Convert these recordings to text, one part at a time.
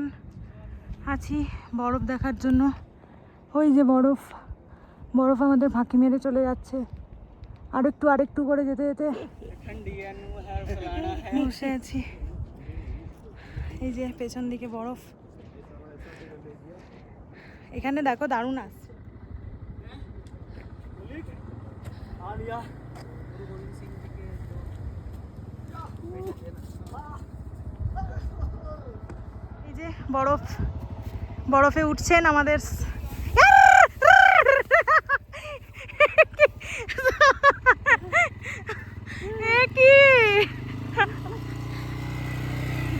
এখন আছি বরফ দেখার জন্য। ওই যে বরফ, বরফ আমাদের ফাঁকি মেরে চলে যাচ্ছে। আরেকটু করে যেতে যেতে বসে আছি। এই যে পেছন দিকে বরফ, এখানে দেখো দারুণ আসছে। এই যে বরফ, বরফে উঠছেন আমাদের।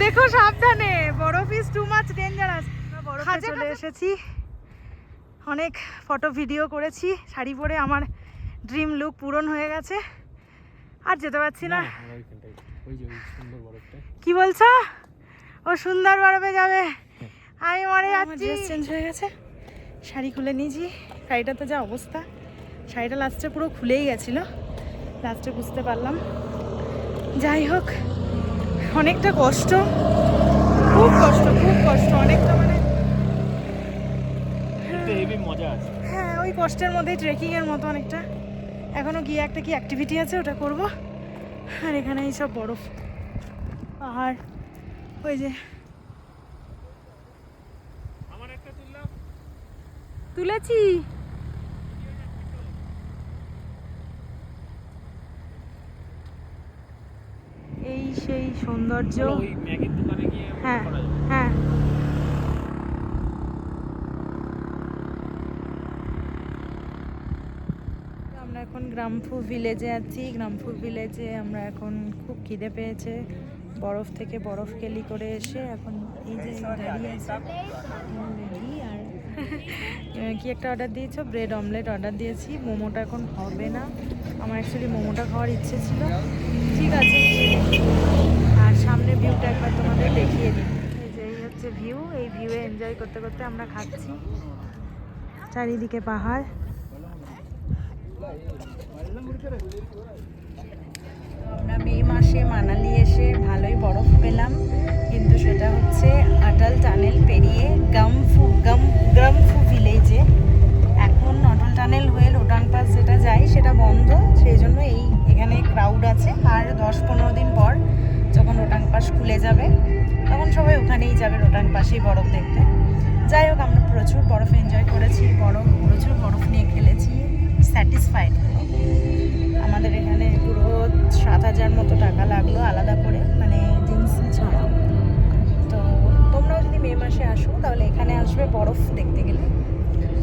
দেখো সাবধানে, বরফ ইজ টু মাচ ডেঞ্জারাস। বরফে চলে এসেছি, অনেক ফটো ভিডিও করেছি শাড়ি পরে, আমার ড্রিম লুক পূরণ হয়ে গেছে। আর যেতে পারছি না। কি বলছো? ও সুন্দর বরফে যাবে, আমি মরে যাচ্ছি। ড্রেস চেঞ্জ হয়ে গেছে, শাড়ি খুলে নিয়েছি। শাড়িটা তো যা অবস্থা, শাড়িটা লাস্টে পুরো খুলেই গেছিল, লাস্টে বুঝতে পারলাম। যাই হোক, অনেকটা কষ্ট, খুব কষ্ট, অনেকটা, মানে হ্যাঁ ওই কষ্টের মধ্যেই ট্রেকিং এর মতো অনেকটা। এখনো গিয়ে একটা কি অ্যাক্টিভিটি আছে, ওটা করব। আর এখানে এই সব বরফ, পাহাড়, ওই যে তুলেছি। এই সেই সৌন্দর্য। হ্যাঁ হ্যাঁ, আমরা এখন গ্রামফু ভিলেজে আছি। গ্রামফু ভিলেজে আমরা এখন খুব খিদে পেয়েছে, বরফ থেকে বরফ কেলি করে এসে এখন এই যে দাঁড়িয়ে আছে রেডি। আর কি একটা অর্ডার দিয়েছো? ব্রেড অমলেট অর্ডার দিয়েছি। মোমোটা এখন হবে না, আমার অ্যাকচুয়ালি মোমোটা খাওয়ার ইচ্ছে ছিল। ঠিক আছে, আর সামনে ভিউটা একবার তোমাদের দেখিয়ে দিই। এই যে এই হচ্ছে ভিউ, এই ভিউয়ে এনজয় করতে করতে আমরা খাচ্ছি। চারিদিকে পাহাড়। আমরা মে মাসে মানালি এসে ভালোই বরফ পেলাম, কিন্তু সেটা হচ্ছে অটল টানেল পেরিয়ে গ্রামফু ভিলেজে। এখন অটল টানেল হয়ে রোটাং পাস যেটা যায় সেটা বন্ধ, সেই জন্য এখানে ক্রাউড আছে। আর 10-15 দিন পর যখন রোটাং পাস খুলে যাবে, তখন সবাই ওখানেই যাবে রোটাং পাসেই বরফ দেখতে। যাই হোক, আমরা প্রচুর বরফ এনজয় করেছি, প্রচুর বরফ নিয়ে খেলেছি, স্যাটিসফাইড। আমাদের এখানে পুরো 7,000 মতো টাকা লাগলো আলাদা করে, মানে জিন্স ছাড়া। তো তোমরাও যদি মে মাসে আসো তাহলে এখানে আসবে বরফ দেখতে গেলে।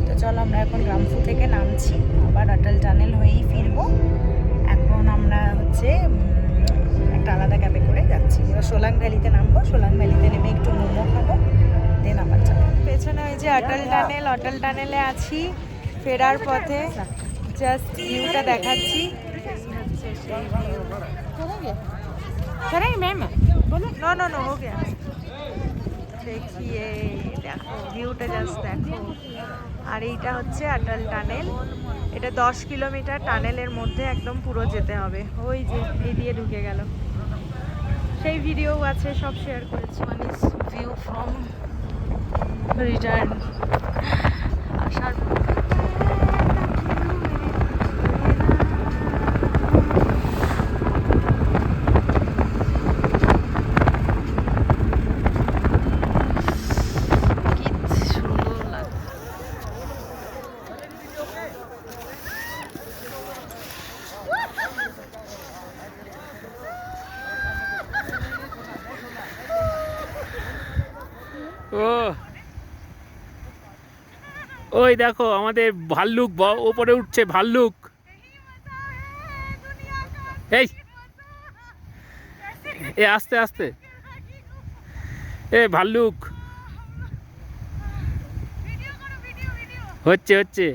তো চলো, আমরা এখন গ্রামফু থেকে নামছি, আবার অটল টানেল হয়েই ফিরবো। এখন আমরা হচ্ছে একটা আলাদা ক্যাবে করে যাচ্ছি। এবার সোলাং ভ্যালিতে নামবো, সোলাং ভ্যালিতে নেমে একটু মোমো খাবো, দেন আবার যাবো। পেছনে ওই যে অটল টানেল, অটল টানেলে আছি। ফেরার পথে জাস্ট ভিউটা দেখাচ্ছি। দেখিয়ে দেখো ভিউটা, জাস্ট দেখো। আর এইটা হচ্ছে অটল টানেল, এটা 10 কিলোমিটার টানেলের মধ্যে একদম পুরো যেতে হবে। ওই যে এই দিয়ে ঢুকে গেল, সেই ভিডিও আছে, সব শেয়ার করেছি। One is view from return আসার। ওই দেখো আমাদের ভাল্লুক ওপরে উঠছে, ভাল্লুক। এই এ আস্তে আস্তে, এ ভাল্লুক হচ্ছে।